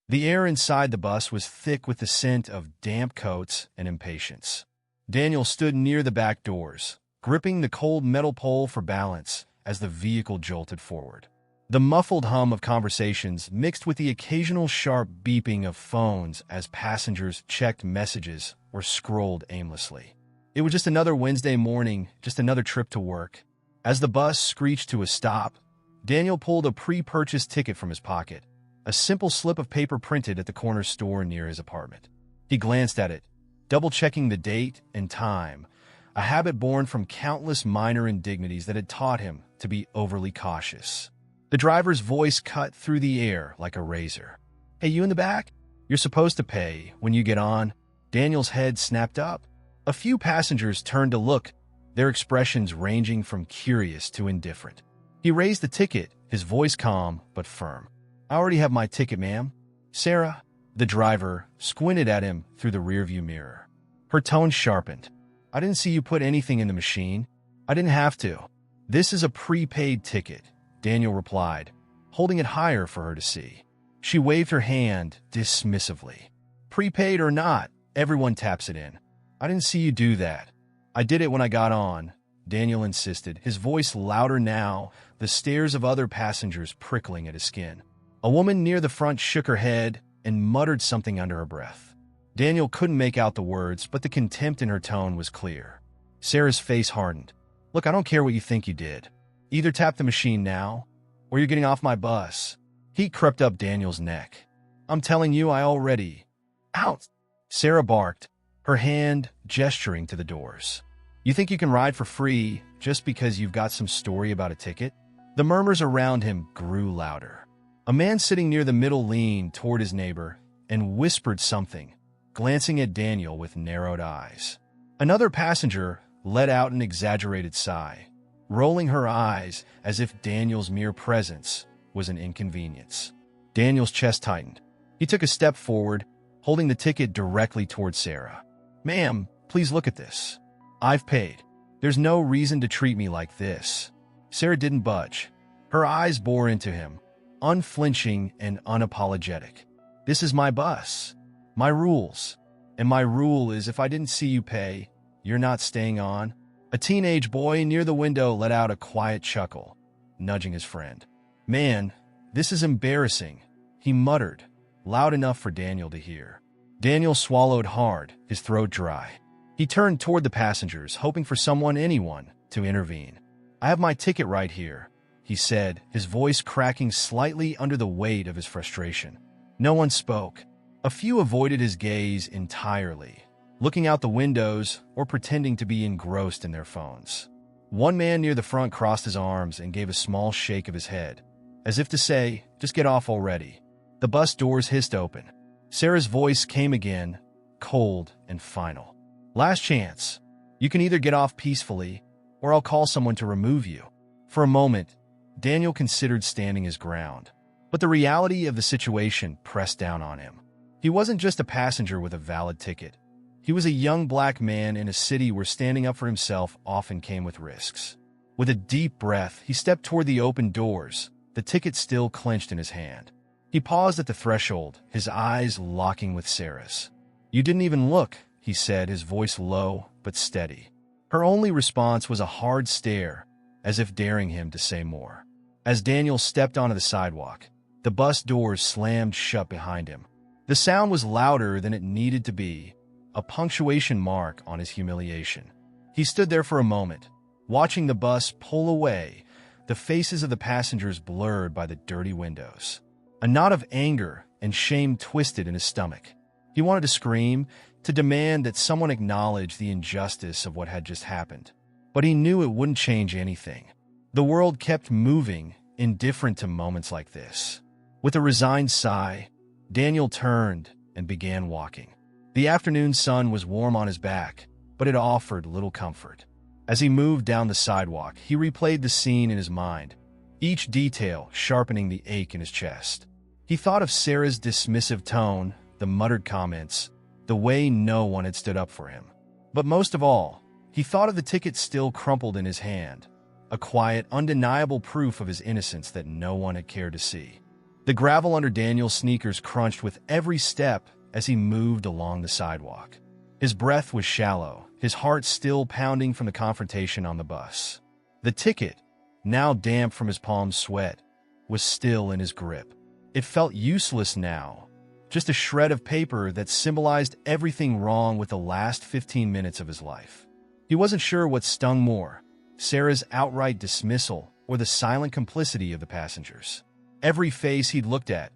The air inside the bus was thick with the scent of damp coats and impatience. Daniel stood near the back doors, gripping the cold metal pole for balance as the vehicle jolted forward. The muffled hum of conversations mixed with the occasional sharp beeping of phones as passengers checked messages or scrolled aimlessly. It was just another Wednesday morning, just another trip to work. As the bus screeched to a stop, Daniel pulled a pre-purchased ticket from his pocket, a simple slip of paper printed at the corner store near his apartment. He glanced at it, double-checking the date and time, a habit born from countless minor indignities that had taught him to be overly cautious. The driver's voice cut through the air like a razor. "Hey, you in the back? You're supposed to pay when you get on." Daniel's head snapped up. A few passengers turned to look, their expressions ranging from curious to indifferent. He raised the ticket, his voice calm but firm. "I already have my ticket, ma'am." "Sarah?" The driver squinted at him through the rearview mirror. Her tone sharpened. "I didn't see you put anything in the machine. I didn't have to." "This is a prepaid ticket," Daniel replied, holding it higher for her to see. She waved her hand dismissively. "Prepaid or not, everyone taps it in. I didn't see you do that." "I did it when I got on," Daniel insisted, his voice louder now, the stares of other passengers prickling at his skin. A woman near the front shook her head and muttered something under her breath. Daniel couldn't make out the words, but the contempt in her tone was clear. Sarah's face hardened. "Look, I don't care what you think you did. Either tap the machine now, or you're getting off my bus." Heat crept up Daniel's neck. "I'm telling you, I already—" "Out!" Sarah barked, her hand gesturing to the doors. "You think you can ride for free just because you've got some story about a ticket?" The murmurs around him grew louder. A man sitting near the middle leaned toward his neighbor and whispered something, glancing at Daniel with narrowed eyes. Another passenger let out an exaggerated sigh, rolling her eyes as if Daniel's mere presence was an inconvenience. Daniel's chest tightened. He took a step forward, holding the ticket directly toward Sarah. "Ma'am, please look at this. I've paid. There's no reason to treat me like this." Sarah didn't budge. Her eyes bore into him, unflinching and unapologetic. "This is my bus, my rules, and my rule is if I didn't see you pay, you're not staying on." A teenage boy near the window let out a quiet chuckle, nudging his friend. "Man, this is embarrassing," he muttered, loud enough for Daniel to hear. Daniel swallowed hard, his throat dry. He turned toward the passengers, hoping for anyone, to intervene. "I have my ticket right here," he said, his voice cracking slightly under the weight of his frustration. No one spoke. A few avoided his gaze entirely, looking out the windows or pretending to be engrossed in their phones. One man near the front crossed his arms and gave a small shake of his head, as if to say, "Just get off already." The bus doors hissed open. Sarah's voice came again, cold and final. "Last chance. You can either get off peacefully, or I'll call someone to remove you." For a moment, Daniel considered standing his ground, but the reality of the situation pressed down on him. He wasn't just a passenger with a valid ticket. He was a young black man in a city where standing up for himself often came with risks. With a deep breath, he stepped toward the open doors, the ticket still clenched in his hand. He paused at the threshold, his eyes locking with Sarah's. "You didn't even look," he said, his voice low but steady. Her only response was a hard stare, as if daring him to say more. As Daniel stepped onto the sidewalk, the bus doors slammed shut behind him. The sound was louder than it needed to be, a punctuation mark on his humiliation. He stood there for a moment, watching the bus pull away, the faces of the passengers blurred by the dirty windows. A knot of anger and shame twisted in his stomach. He wanted to scream, to demand that someone acknowledge the injustice of what had just happened. But he knew it wouldn't change anything. The world kept moving, indifferent to moments like this. With a resigned sigh, Daniel turned and began walking. The afternoon sun was warm on his back, but it offered little comfort. As he moved down the sidewalk, he replayed the scene in his mind, each detail sharpening the ache in his chest. He thought of Sarah's dismissive tone, the muttered comments, the way no one had stood up for him. But most of all, he thought of the ticket still crumpled in his hand, a quiet, undeniable proof of his innocence that no one had cared to see. The gravel under Daniel's sneakers crunched with every step as he moved along the sidewalk. His breath was shallow, his heart still pounding from the confrontation on the bus. The ticket, now damp from his palm sweat, was still in his grip. It felt useless now, just a shred of paper that symbolized everything wrong with the last 15 minutes of his life. He wasn't sure what stung more, Sarah's outright dismissal or the silent complicity of the passengers. Every face he'd looked at,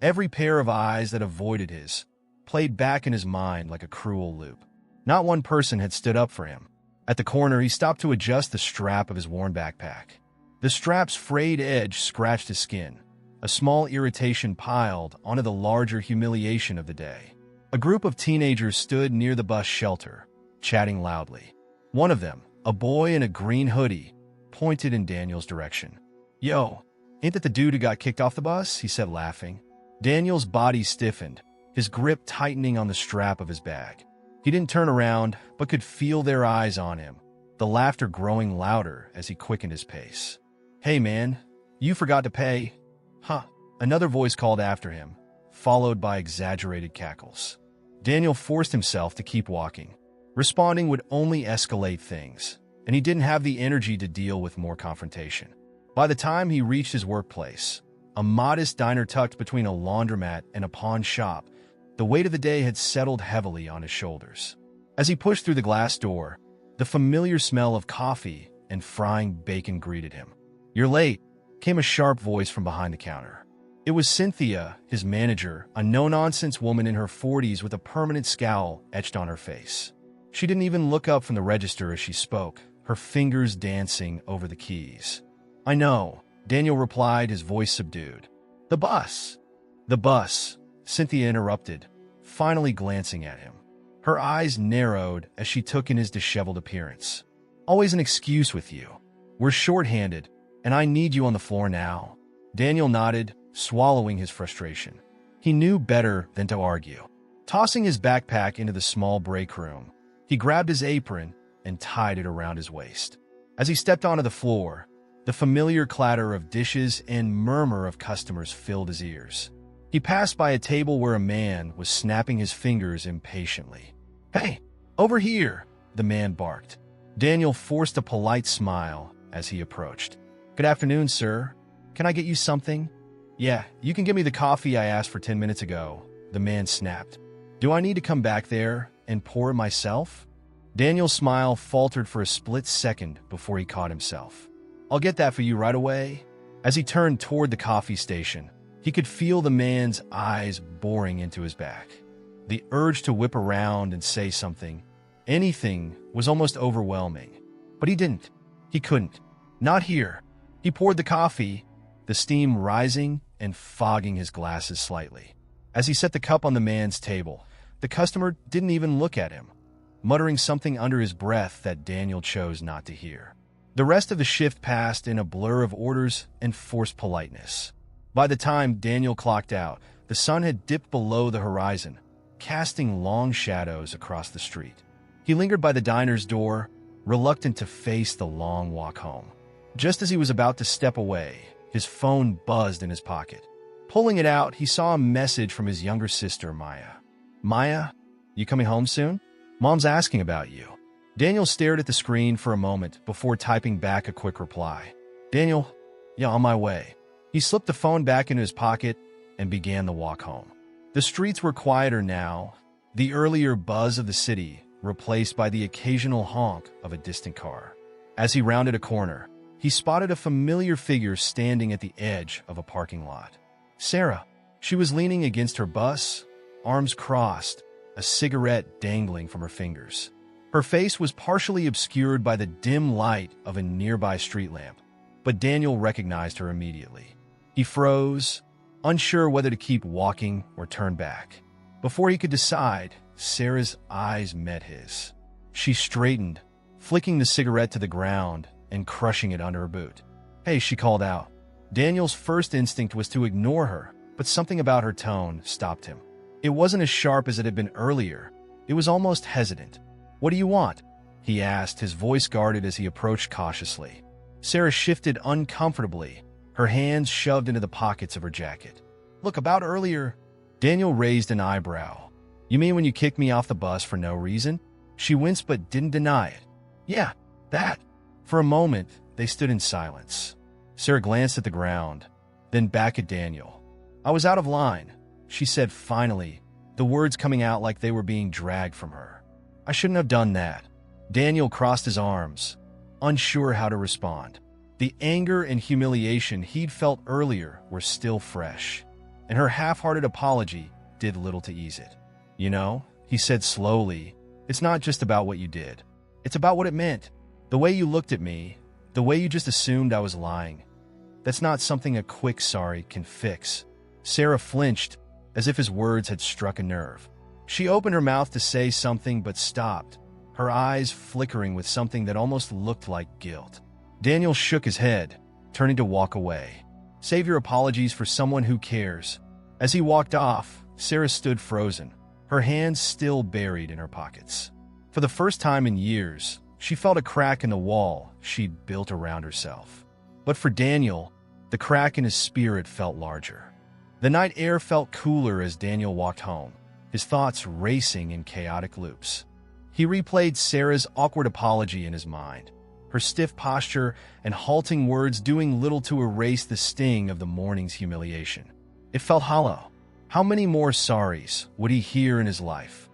every pair of eyes that avoided his, played back in his mind like a cruel loop. Not one person had stood up for him. At the corner, he stopped to adjust the strap of his worn backpack. The strap's frayed edge scratched his skin. A small irritation piled onto the larger humiliation of the day. A group of teenagers stood near the bus shelter, chatting loudly. One of them, a boy in a green hoodie, pointed in Daniel's direction. "Yo, ain't that the dude who got kicked off the bus?" he said, laughing. Daniel's body stiffened, his grip tightening on the strap of his bag. He didn't turn around, but could feel their eyes on him, the laughter growing louder as he quickened his pace. "Hey man, you forgot to pay." "Huh," another voice called after him, followed by exaggerated cackles. Daniel forced himself to keep walking. Responding would only escalate things, and he didn't have the energy to deal with more confrontation. By the time he reached his workplace, a modest diner tucked between a laundromat and a pawn shop, the weight of the day had settled heavily on his shoulders. As he pushed through the glass door, the familiar smell of coffee and frying bacon greeted him. "You're late," came a sharp voice from behind the counter. It was Cynthia, his manager, a no-nonsense woman in her 40s with a permanent scowl etched on her face. She didn't even look up from the register as she spoke, her fingers dancing over the keys. "I know," Daniel replied, his voice subdued. "The bus." "The bus," Cynthia interrupted, finally glancing at him. Her eyes narrowed as she took in his disheveled appearance. "Always an excuse with you. We're short-handed, and I need you on the floor now." Daniel nodded, swallowing his frustration. He knew better than to argue. Tossing his backpack into the small break room, he grabbed his apron and tied it around his waist. As he stepped onto the floor, the familiar clatter of dishes and murmur of customers filled his ears. He passed by a table where a man was snapping his fingers impatiently. "Hey, over here," the man barked. Daniel forced a polite smile as he approached. "Good afternoon, sir. Can I get you something?" "Yeah, you can give me the coffee I asked for 10 minutes ago," the man snapped. "Do I need to come back there and pour it myself?" Daniel's smile faltered for a split second before he caught himself. "I'll get that for you right away." As he turned toward the coffee station, he could feel the man's eyes boring into his back. The urge to whip around and say something, anything, was almost overwhelming. But he didn't. He couldn't. Not here. He poured the coffee, the steam rising and fogging his glasses slightly. As he set the cup on the man's table, the customer didn't even look at him, muttering something under his breath that Daniel chose not to hear. The rest of the shift passed in a blur of orders and forced politeness. By the time Daniel clocked out, the sun had dipped below the horizon, casting long shadows across the street. He lingered by the diner's door, reluctant to face the long walk home. Just as he was about to step away, his phone buzzed in his pocket. Pulling it out, he saw a message from his younger sister, Maya. "Maya, you coming home soon? Mom's asking about you." Daniel stared at the screen for a moment before typing back a quick reply. "Daniel, yeah, on my way." He slipped the phone back into his pocket and began the walk home. The streets were quieter now, the earlier buzz of the city replaced by the occasional honk of a distant car. As he rounded a corner, he spotted a familiar figure standing at the edge of a parking lot. Sarah. She was leaning against her bus, arms crossed, a cigarette dangling from her fingers. Her face was partially obscured by the dim light of a nearby street lamp, but Daniel recognized her immediately. He froze, unsure whether to keep walking or turn back. Before he could decide, Sarah's eyes met his. She straightened, flicking the cigarette to the ground and crushing it under her boot. "Hey," she called out. Daniel's first instinct was to ignore her, but something about her tone stopped him. It wasn't as sharp as it had been earlier. It was almost hesitant. "What do you want?" he asked, his voice guarded as he approached cautiously. Sarah shifted uncomfortably, her hands shoved into the pockets of her jacket. Look, about earlier. Daniel raised an eyebrow. You mean when you kicked me off the bus for no reason? She winced but didn't deny it. Yeah, that. For a moment, they stood in silence. Sarah glanced at the ground, then back at Daniel. I was out of line, she said finally, the words coming out like they were being dragged from her. I shouldn't have done that. Daniel crossed his arms, unsure how to respond. The anger and humiliation he'd felt earlier were still fresh, and her half-hearted apology did little to ease it. You know, he said slowly, it's not just about what you did. It's about what it meant. The way you looked at me, the way you just assumed I was lying. That's not something a quick sorry can fix. Sarah flinched, as if his words had struck a nerve. She opened her mouth to say something but stopped, her eyes flickering with something that almost looked like guilt. Daniel shook his head, turning to walk away. Save your apologies for someone who cares. As he walked off, Sarah stood frozen, her hands still buried in her pockets. For the first time in years, she felt a crack in the wall she'd built around herself. But for Daniel, the crack in his spirit felt larger. The night air felt cooler as Daniel walked home, his thoughts racing in chaotic loops. He replayed Sarah's awkward apology in his mind, her stiff posture and halting words doing little to erase the sting of the morning's humiliation. It felt hollow. How many more sorries would he hear in his life,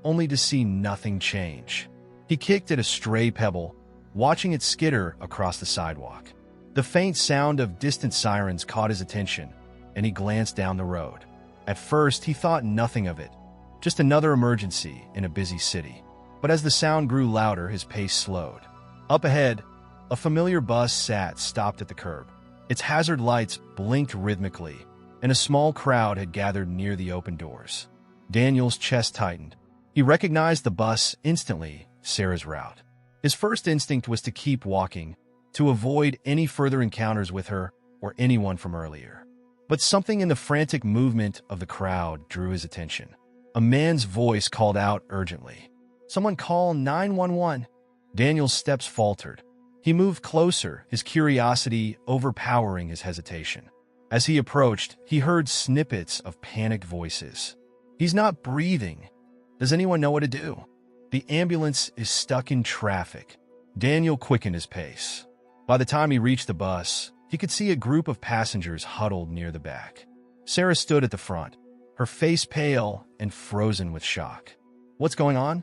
only to see nothing change? He kicked at a stray pebble, watching it skitter across the sidewalk. The faint sound of distant sirens caught his attention, and he glanced down the road. At first, he thought nothing of it, just another emergency in a busy city. But as the sound grew louder, his pace slowed. Up ahead, a familiar bus stopped at the curb. Its hazard lights blinked rhythmically, and a small crowd had gathered near the open doors. Daniel's chest tightened. He recognized the bus instantly, Sarah's route. His first instinct was to keep walking, to avoid any further encounters with her or anyone from earlier. But something in the frantic movement of the crowd drew his attention. A man's voice called out urgently. Someone call 911. Daniel's steps faltered. He moved closer, his curiosity overpowering his hesitation. As he approached, he heard snippets of panicked voices. He's not breathing. Does anyone know what to do? The ambulance is stuck in traffic. Daniel quickened his pace. By the time he reached the bus, he could see a group of passengers huddled near the back. Sarah stood at the front, her face pale and frozen with shock. What's going on?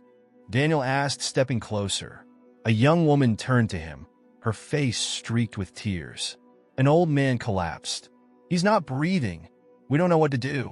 Daniel asked, stepping closer. A young woman turned to him, her face streaked with tears. An old man collapsed. He's not breathing. We don't know what to do.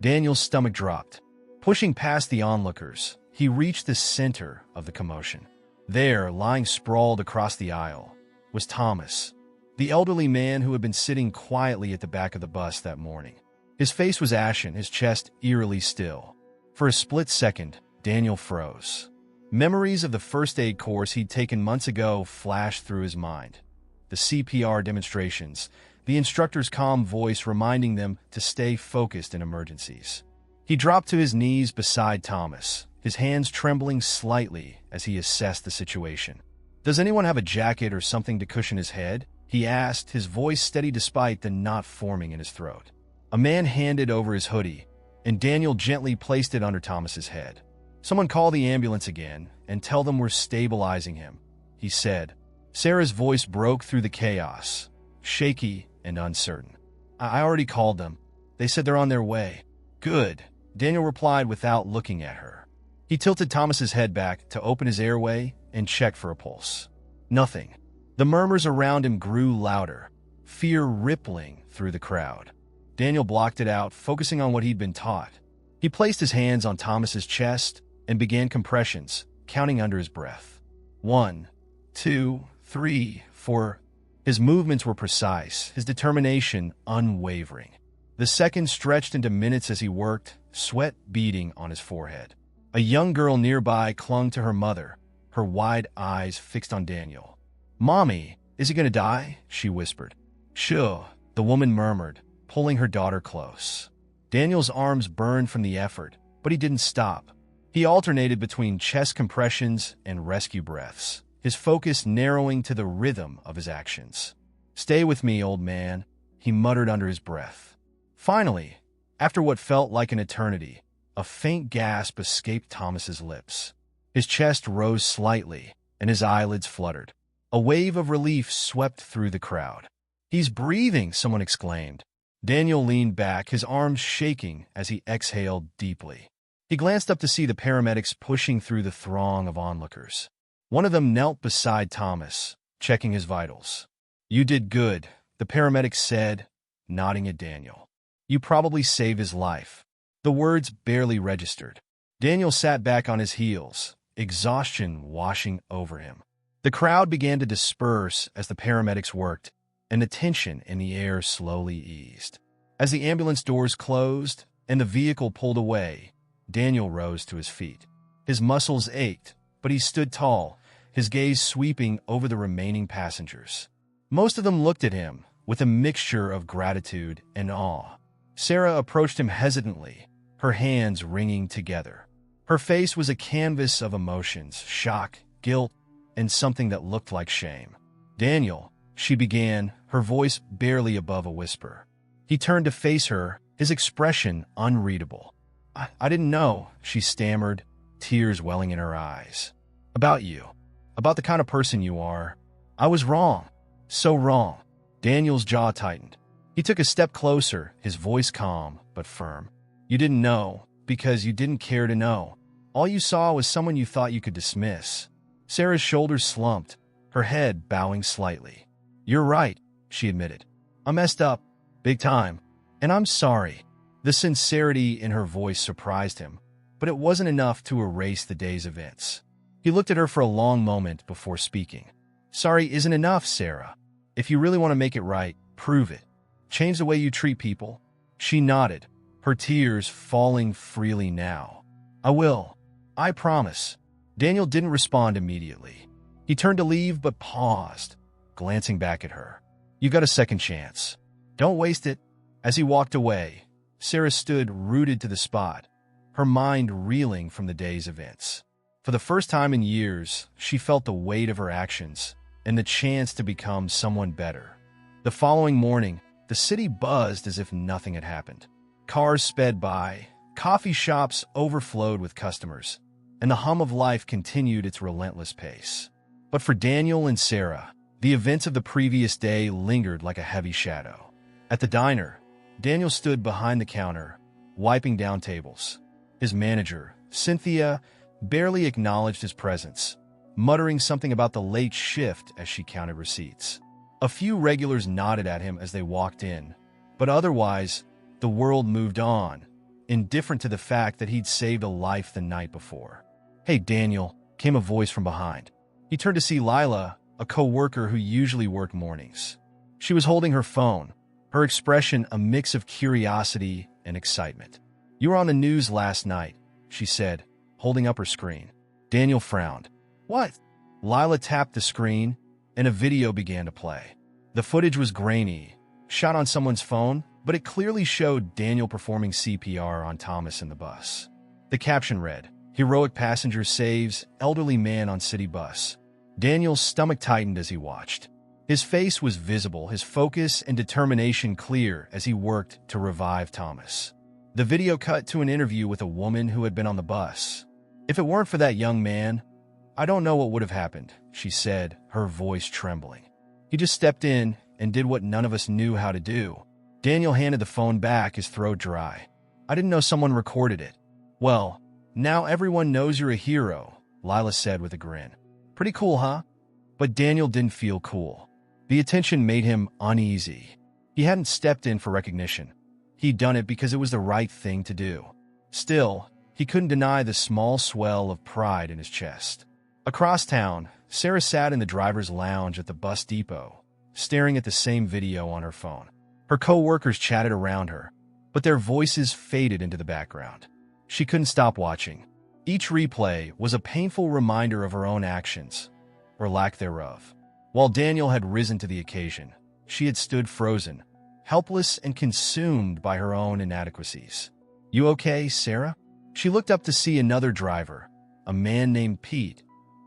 Daniel's stomach dropped. Pushing past the onlookers, he reached the center of the commotion. There, lying sprawled across the aisle, was Thomas, the elderly man who had been sitting quietly at the back of the bus that morning. His face was ashen, his chest eerily still. For a split second, Daniel froze. Memories of the first aid course he'd taken months ago flashed through his mind. The CPR demonstrations, the instructor's calm voice reminding them to stay focused in emergencies. He dropped to his knees beside Thomas, his hands trembling slightly as he assessed the situation. Does anyone have a jacket or something to cushion his head? He asked, his voice steady despite the knot forming in his throat. A man handed over his hoodie, and Daniel gently placed it under Thomas's head. Someone call the ambulance again and tell them we're stabilizing him, he said. Sarah's voice broke through the chaos, shaky and uncertain. I already called them. They said they're on their way. Good, Daniel replied without looking at her. He tilted Thomas's head back to open his airway and check for a pulse. Nothing. The murmurs around him grew louder, fear rippling through the crowd. Daniel blocked it out, focusing on what he'd been taught. He placed his hands on Thomas's chest and began compressions, counting under his breath. 1, 2, 3, 4. His movements were precise, his determination unwavering. The seconds stretched into minutes as he worked, sweat beading on his forehead. A young girl nearby clung to her mother, her wide eyes fixed on Daniel. Mommy, is he gonna die? She whispered. Sure, the woman murmured, pulling her daughter close. Daniel's arms burned from the effort, but he didn't stop. He alternated between chest compressions and rescue breaths, his focus narrowing to the rhythm of his actions. Stay with me, old man, he muttered under his breath. Finally, After what felt like an eternity, a faint gasp escaped Thomas's lips. His chest rose slightly, and his eyelids fluttered. A wave of relief swept through the crowd. "He's breathing," someone exclaimed. Daniel leaned back, his arms shaking as he exhaled deeply. He glanced up to see the paramedics pushing through the throng of onlookers. One of them knelt beside Thomas, checking his vitals. "You did good," the paramedic said, nodding at Daniel. "You probably saved his life." The words barely registered. Daniel sat back on his heels, exhaustion washing over him. The crowd began to disperse as the paramedics worked, and the tension in the air slowly eased. As the ambulance doors closed and the vehicle pulled away, Daniel rose to his feet. His muscles ached, but he stood tall, his gaze sweeping over the remaining passengers. Most of them looked at him with a mixture of gratitude and awe. Sarah approached him hesitantly, her hands wringing together. Her face was a canvas of emotions, shock, guilt, and something that looked like shame. "Daniel," she began, her voice barely above a whisper. He turned to face her, his expression unreadable. I didn't know," she stammered, tears welling in her eyes. "About you. About the kind of person you are. I was wrong. So wrong." Daniel's jaw tightened. He took a step closer, his voice calm but firm. "You didn't know because you didn't care to know. All you saw was someone you thought you could dismiss." Sarah's shoulders slumped, her head bowing slightly. "You're right," she admitted. "I messed up, big time, and I'm sorry." The sincerity in her voice surprised him, but it wasn't enough to erase the day's events. He looked at her for a long moment before speaking. "Sorry isn't enough, Sarah. If you really want to make it right, prove it. Change the way you treat people." She nodded, her tears falling freely now. "I will. I promise." Daniel didn't respond immediately. He turned to leave but paused, glancing back at her. "You got a second chance. Don't waste it." As he walked away, Sarah stood rooted to the spot, her mind reeling from the day's events. For the first time in years, she felt the weight of her actions and the chance to become someone better. The following morning, the city buzzed as if nothing had happened. Cars sped by, coffee shops overflowed with customers, and the hum of life continued its relentless pace. But for Daniel and Sarah, the events of the previous day lingered like a heavy shadow. At the diner, Daniel stood behind the counter, wiping down tables. His manager, Cynthia, barely acknowledged his presence, muttering something about the late shift as she counted receipts. A few regulars nodded at him as they walked in, but otherwise, the world moved on, indifferent to the fact that he'd saved a life the night before. "Hey, Daniel," came a voice from behind. He turned to see Lila, a co-worker who usually worked mornings. She was holding her phone, her expression a mix of curiosity and excitement. "You were on the news last night," she said, holding up her screen. Daniel frowned. "What?" Lila tapped the screen, and a video began to play. The footage was grainy, shot on someone's phone, but it clearly showed Daniel performing CPR on Thomas in the bus. The caption read, "Heroic passenger saves elderly man on city bus." Daniel's stomach tightened as he watched. His face was visible, his focus and determination clear as he worked to revive Thomas. The video cut to an interview with a woman who had been on the bus. "If it weren't for that young man, I don't know what would have happened," she said, her voice trembling. "He just stepped in and did what none of us knew how to do." Daniel handed the phone back, his throat dry. "I didn't know someone recorded it." "Well, now everyone knows you're a hero," Lila said with a grin. "Pretty cool, huh?" But Daniel didn't feel cool. The attention made him uneasy. He hadn't stepped in for recognition. He'd done it because it was the right thing to do. Still, he couldn't deny the small swell of pride in his chest. Across town, Sarah sat in the driver's lounge at the bus depot, staring at the same video on her phone. Her co-workers chatted around her, but their voices faded into the background. She couldn't stop watching. Each replay was a painful reminder of her own actions, or lack thereof. While Daniel had risen to the occasion, she had stood frozen, helpless and consumed by her own inadequacies. "You okay, Sarah?" She looked up to see another driver, a man named Pete,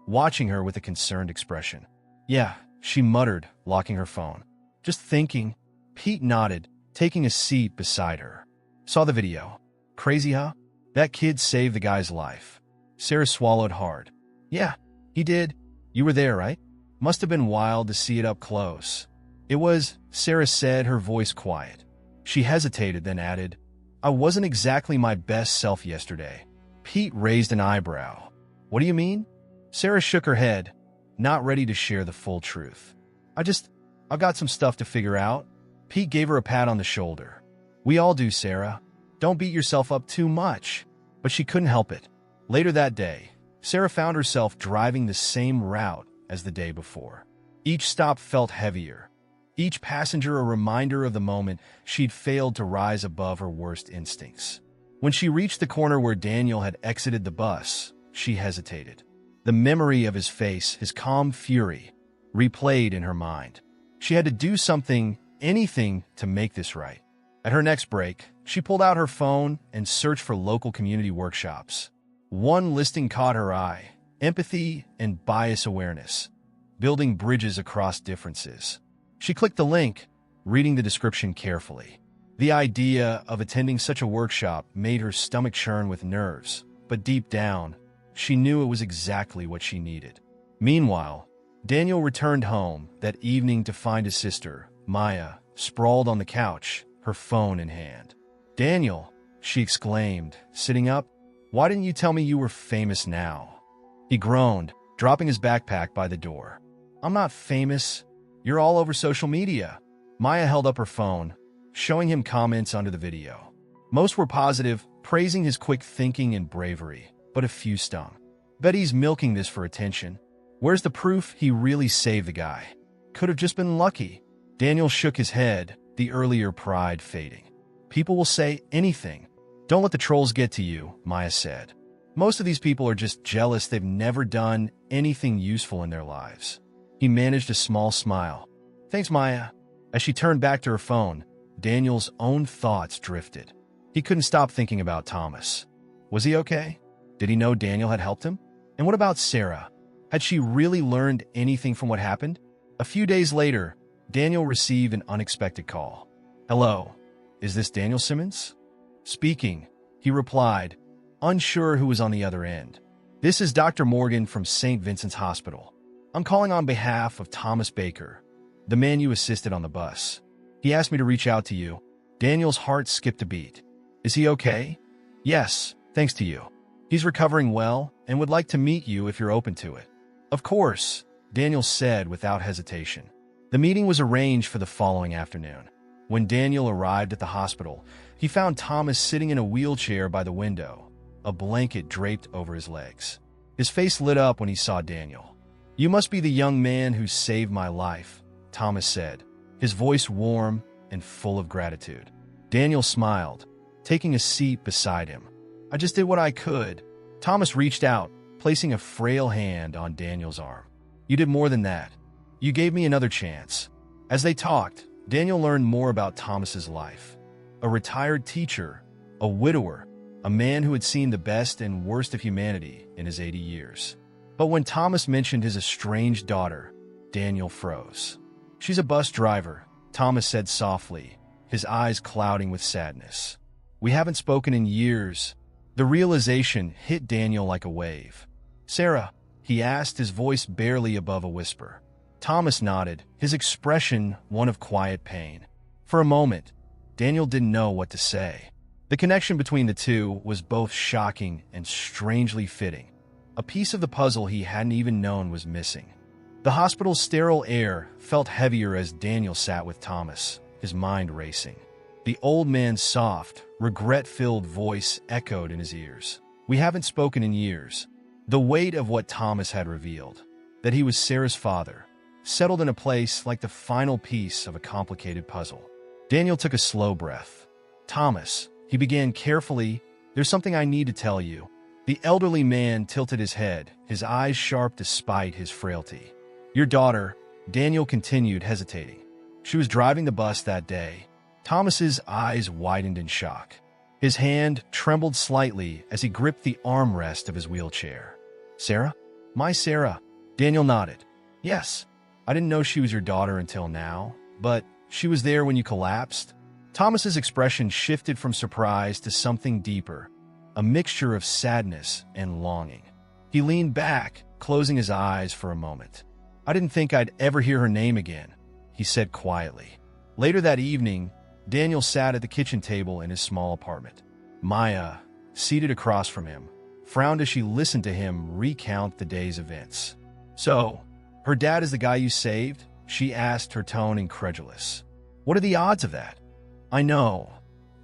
watching her with a concerned expression. "Yeah," she muttered, locking her phone. "Just thinking." Pete nodded, taking a seat beside her. Saw the video. Crazy, huh? That kid saved the guy's life. Sarah swallowed hard. Yeah, he did. You were there, right? Must have been wild to see it up close. It was, Sarah said, her voice quiet. She hesitated, then added, I wasn't exactly my best self yesterday. Pete raised an eyebrow. What do you mean? Sarah shook her head, not ready to share the full truth. I've got some stuff to figure out. Pete gave her a pat on the shoulder. We all do, Sarah. Don't beat yourself up too much. But she couldn't help it. Later that day, Sarah found herself driving the same route as the day before. Each stop felt heavier. Each passenger a reminder of the moment she'd failed to rise above her worst instincts. When she reached the corner where Daniel had exited the bus, she hesitated. The memory of his face, his calm fury, replayed in her mind. She had to do something, anything, to make this right. At her next break, she pulled out her phone and searched for local community workshops. One listing caught her eye: empathy and bias awareness, building bridges across differences. She clicked the link, reading the description carefully. The idea of attending such a workshop made her stomach churn with nerves, but deep down, she knew it was exactly what she needed. Meanwhile, Daniel returned home that evening to find his sister, Maya, sprawled on the couch, her phone in hand. Daniel, she exclaimed, sitting up, why didn't you tell me you were famous now? He groaned, dropping his backpack by the door. I'm not famous. You're all over social media. Maya held up her phone, showing him comments under the video. Most were positive, praising his quick thinking and bravery, but a few stung. Bet he's milking this for attention. Where's the proof he really saved the guy? Could have just been lucky. Daniel shook his head, the earlier pride fading. People will say anything. Don't let the trolls get to you, Maya said. Most of these people are just jealous they've never done anything useful in their lives. He managed a small smile. Thanks, Maya. As she turned back to her phone, Daniel's own thoughts drifted. He couldn't stop thinking about Thomas. Was he okay? Did he know Daniel had helped him? And what about Sarah? Had she really learned anything from what happened? A few days later, Daniel received an unexpected call. Hello, is this Daniel Simmons? Speaking, he replied, unsure who was on the other end. This is Dr. Morgan from St. Vincent's Hospital. I'm calling on behalf of Thomas Baker, the man you assisted on the bus. He asked me to reach out to you. Daniel's heart skipped a beat. Is he okay? Yes, thanks to you. He's recovering well and would like to meet you if you're open to it. Of course, Daniel said without hesitation. The meeting was arranged for the following afternoon. When Daniel arrived at the hospital, he found Thomas sitting in a wheelchair by the window, a blanket draped over his legs. His face lit up when he saw Daniel. You must be the young man who saved my life, Thomas said, his voice warm and full of gratitude. Daniel smiled, taking a seat beside him. I just did what I could. Thomas reached out, placing a frail hand on Daniel's arm. You did more than that. You gave me another chance. As they talked, Daniel learned more about Thomas's life. A retired teacher, a widower, a man who had seen the best and worst of humanity in his 80 years. But when Thomas mentioned his estranged daughter, Daniel froze. She's a bus driver, Thomas said softly, his eyes clouding with sadness. We haven't spoken in years. The realization hit Daniel like a wave. Sarah, he asked, his voice barely above a whisper. Thomas nodded, his expression one of quiet pain. For a moment, Daniel didn't know what to say. The connection between the two was both shocking and strangely fitting. A piece of the puzzle he hadn't even known was missing. The hospital's sterile air felt heavier as Daniel sat with Thomas, his mind racing. The old man's soft, regret-filled voice echoed in his ears. We haven't spoken in years. The weight of what Thomas had revealed, that he was Sarah's father, settled in a place like the final piece of a complicated puzzle. Daniel took a slow breath. Thomas, he began carefully, there's something I need to tell you. The elderly man tilted his head, his eyes sharp despite his frailty. Your daughter, Daniel continued, hesitating. She was driving the bus that day. Thomas's eyes widened in shock. His hand trembled slightly as he gripped the armrest of his wheelchair. Sarah? My Sarah? Daniel nodded. Yes. I didn't know she was your daughter until now, but she was there when you collapsed. Thomas's expression shifted from surprise to something deeper, a mixture of sadness and longing. He leaned back, closing his eyes for a moment. "I didn't think I'd ever hear her name again," he said quietly. Later that evening, Daniel sat at the kitchen table in his small apartment. Maya, seated across from him, frowned as she listened to him recount the day's events. "So, her dad is the guy you saved?" she asked, her tone incredulous. "What are the odds of that?" "I know,"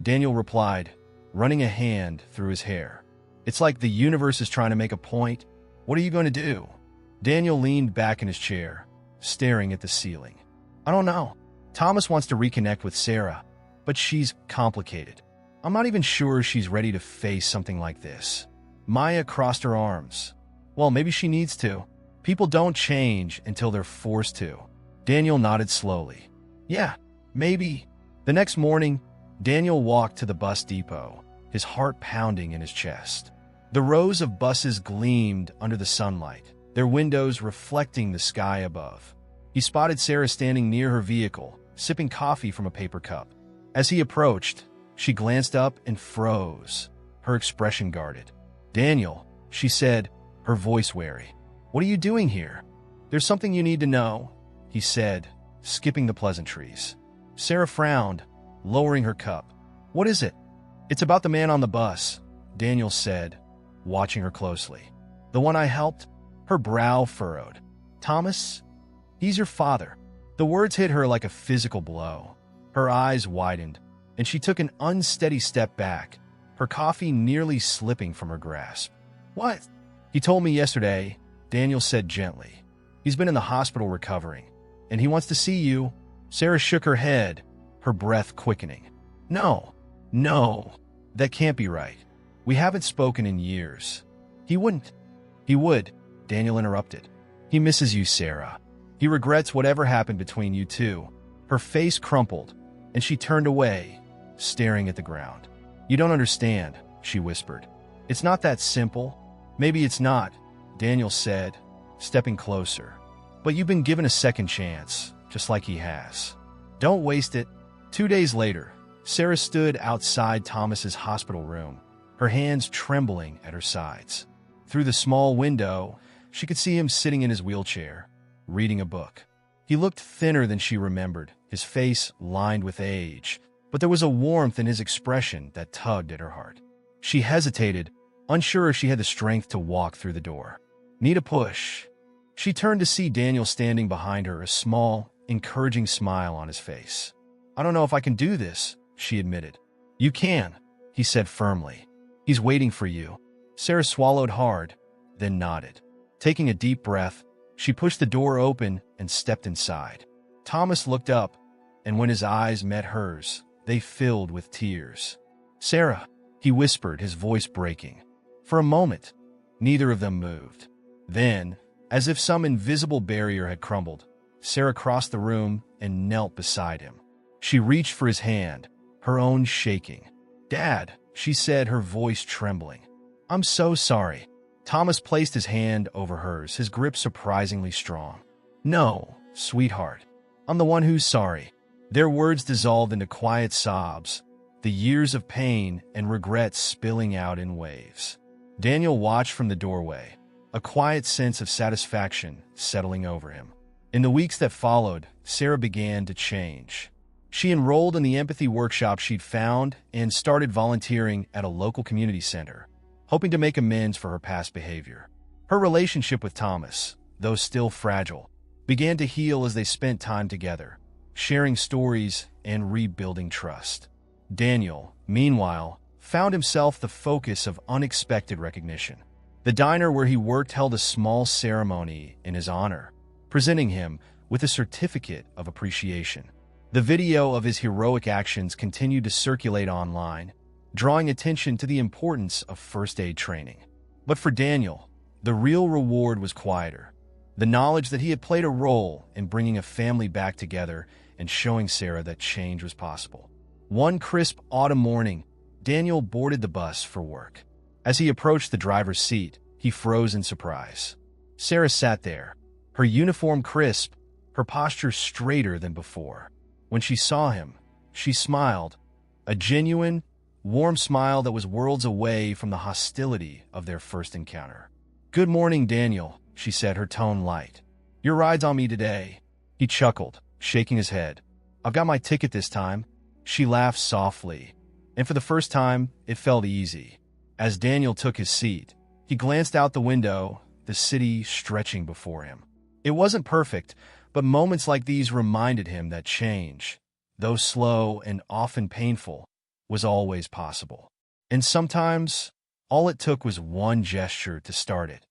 Daniel replied, running a hand through his hair. "It's like the universe is trying to make a point. What are you going to do?" Daniel leaned back in his chair, staring at the ceiling. "I don't know. Thomas wants to reconnect with Sarah, but she's complicated. I'm not even sure she's ready to face something like this." Maya crossed her arms. "Well, maybe she needs to. People don't change until they're forced to." Daniel nodded slowly. "Yeah, maybe." The next morning, Daniel walked to the bus depot, his heart pounding in his chest. The rows of buses gleamed under the sunlight, their windows reflecting the sky above. He spotted Sarah standing near her vehicle, sipping coffee from a paper cup. As he approached, she glanced up and froze, her expression guarded. "Daniel," she said, her voice wary. "What are you doing here?" "There's something you need to know," he said, skipping the pleasantries. Sarah frowned, lowering her cup. "What is it?" "It's about the man on the bus," Daniel said, watching her closely. "The one I helped?" Her brow furrowed. "Thomas? He's your father." The words hit her like a physical blow. Her eyes widened, and she took an unsteady step back, her coffee nearly slipping from her grasp. "What?" "He told me yesterday," Daniel said gently. "He's been in the hospital recovering, and he wants to see you." Sarah shook her head, her breath quickening. No, that can't be right. We haven't spoken in years." "He wouldn't." "He would," Daniel interrupted. "He misses you, Sarah. He regrets whatever happened between you two." Her face crumpled, and she turned away, staring at the ground. "You don't understand," she whispered. "It's not that simple." "Maybe it's not," Daniel said, stepping closer. "But you've been given a second chance, just like he has. Don't waste it." 2 days later, Sarah stood outside Thomas's hospital room, her hands trembling at her sides. Through the small window, she could see him sitting in his wheelchair, reading a book. He looked thinner than she remembered, his face lined with age, but there was a warmth in his expression that tugged at her heart. She hesitated, unsure if she had the strength to walk through the door. "Need a push." She turned to see Daniel standing behind her, a small, encouraging smile on his face. "I don't know if I can do this," she admitted. "You can," he said firmly. "He's waiting for you." Sarah swallowed hard, then nodded. Taking a deep breath, she pushed the door open and stepped inside. Thomas looked up, and when his eyes met hers, they filled with tears. "Sarah," he whispered, his voice breaking. For a moment, neither of them moved. Then, as if some invisible barrier had crumbled, Sarah crossed the room and knelt beside him. She reached for his hand, her own shaking. "Dad," she said, her voice trembling. "I'm so sorry." Thomas placed his hand over hers, his grip surprisingly strong. "No, sweetheart. I'm the one who's sorry." Their words dissolved into quiet sobs, the years of pain and regret spilling out in waves. Daniel watched from the doorway, a quiet sense of satisfaction settling over him. In the weeks that followed, Sarah began to change. She enrolled in the empathy workshop she'd found and started volunteering at a local community center, hoping to make amends for her past behavior. Her relationship with Thomas, though still fragile, began to heal as they spent time together, sharing stories and rebuilding trust. Daniel, meanwhile, found himself the focus of unexpected recognition. The diner where he worked held a small ceremony in his honor, presenting him with a certificate of appreciation. The video of his heroic actions continued to circulate online, drawing attention to the importance of first aid training. But for Daniel, the real reward was quieter. The knowledge that he had played a role in bringing a family back together and showing Sarah that change was possible. One crisp autumn morning, Daniel boarded the bus for work. As he approached the driver's seat, he froze in surprise. Sarah sat there, her uniform crisp, her posture straighter than before. When she saw him, she smiled, A genuine, warm smile that was worlds away from the hostility of their first encounter. "Good morning, Daniel," she said, her tone light. "Your ride's on me today." He chuckled, shaking his head. "I've got my ticket this time." She laughed softly, and for the first time, it felt easy. As Daniel took his seat, he glanced out the window, the city stretching before him. It wasn't perfect, but moments like these reminded him that change, though slow and often painful, was always possible. And sometimes, all it took was one gesture to start it.